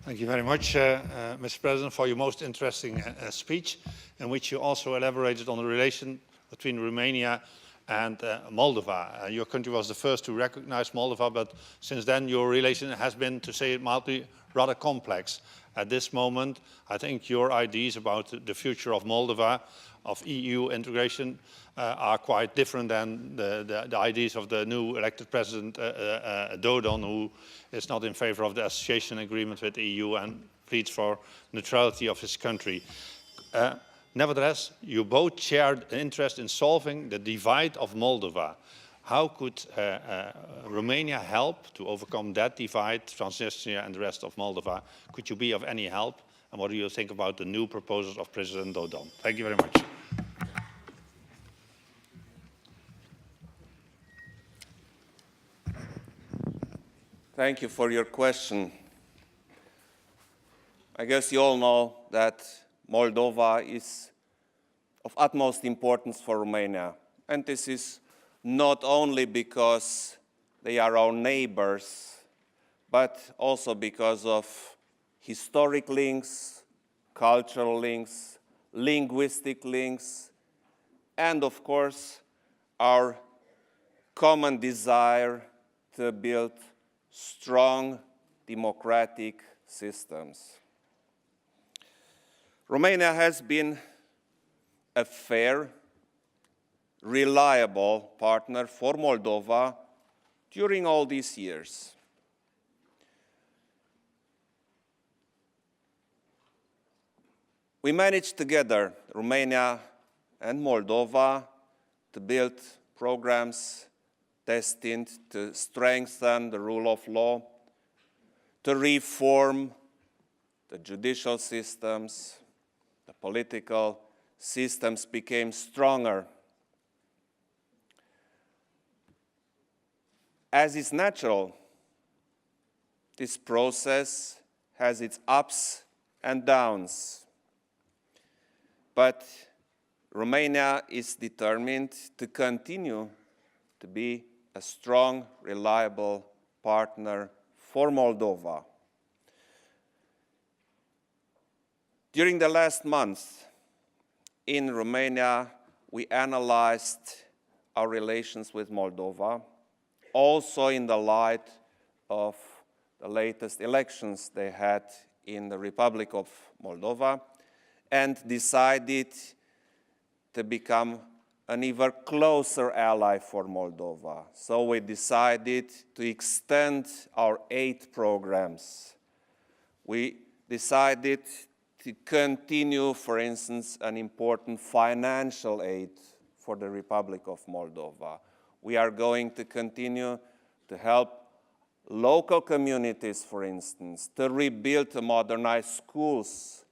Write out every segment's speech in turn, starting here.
Thank you very much, Mr. President, for your most interesting speech, in which you also elaborated on the relation between Romania and Moldova. Your country was the first to recognize Moldova, but since then your relation has been, to say it mildly, rather complex. At this moment, I think your ideas about the future of Moldova, of EU integration, are quite different than the ideas of the new elected president, Dodon, who is not in favor of the association agreement with the EU and pleads for neutrality of his country. Nevertheless, you both shared an interest in solving the divide of Moldova. How could Romania help to overcome that divide, Transnistria and the rest of Moldova? Could you be of any help? And what do you think about the new proposals of President Dodon? Thank you very much. Thank you for your question. I guess you all know that Moldova is of utmost importance for Romania. And this is not only because they are our neighbors, but also because of historic links, cultural links, linguistic links, and of course, our common desire to build strong democratic systems. Romania has been a fair, reliable partner for Moldova during all these years. We managed together, Romania and Moldova, to build programs destined to strengthen the rule of law, to reform the judicial systems, the political systems became stronger. As is natural, this process has its ups and downs. But Romania is determined to continue to be a strong, reliable partner for Moldova. During the last month in Romania, we analyzed our relations with Moldova, also in the light of the latest elections they had in the Republic of Moldova, and decided to become an even closer ally for Moldova. So we decided to extend our aid programs. We decided to continue, for instance, an important financial aid for the Republic of Moldova. We are going to continue to help local communities, for instance, to rebuild and modernize schools,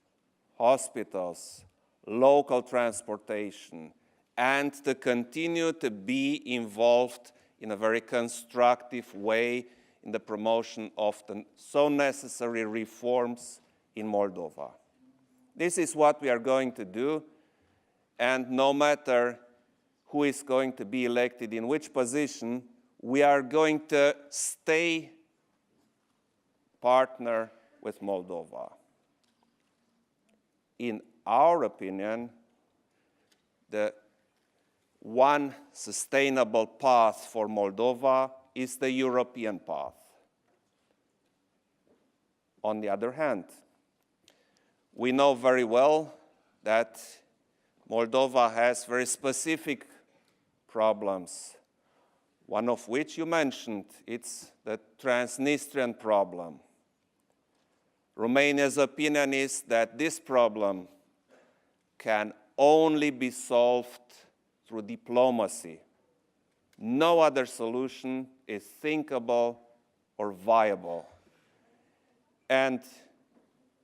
hospitals, local transportation, and to continue to be involved in a very constructive way in the promotion of the so necessary reforms in Moldova. This is what we are going to do, and no matter who is going to be elected in which position, we are going to stay partner with Moldova. In our opinion, the one sustainable path for Moldova is the European path. On the other hand, we know very well that Moldova has very specific problems, one of which you mentioned, it's the Transnistrian problem. Romania's opinion is that this problem can only be solved through diplomacy. No other solution is thinkable or viable. And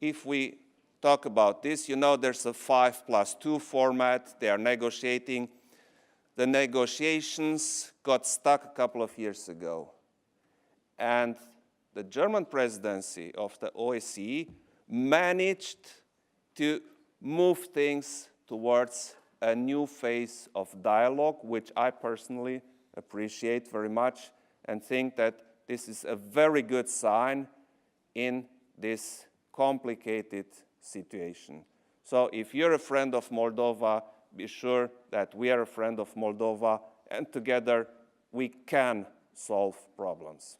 if we talk about this, you know there's a 5+2 format. They are negotiating. The negotiations got stuck a couple of years ago. And the German presidency of the OSCE managed to move things towards a new phase of dialogue, which I personally appreciate very much and think that this is a very good sign in this complicated situation. So if you're a friend of Moldova, be sure that we are a friend of Moldova, and together we can solve problems.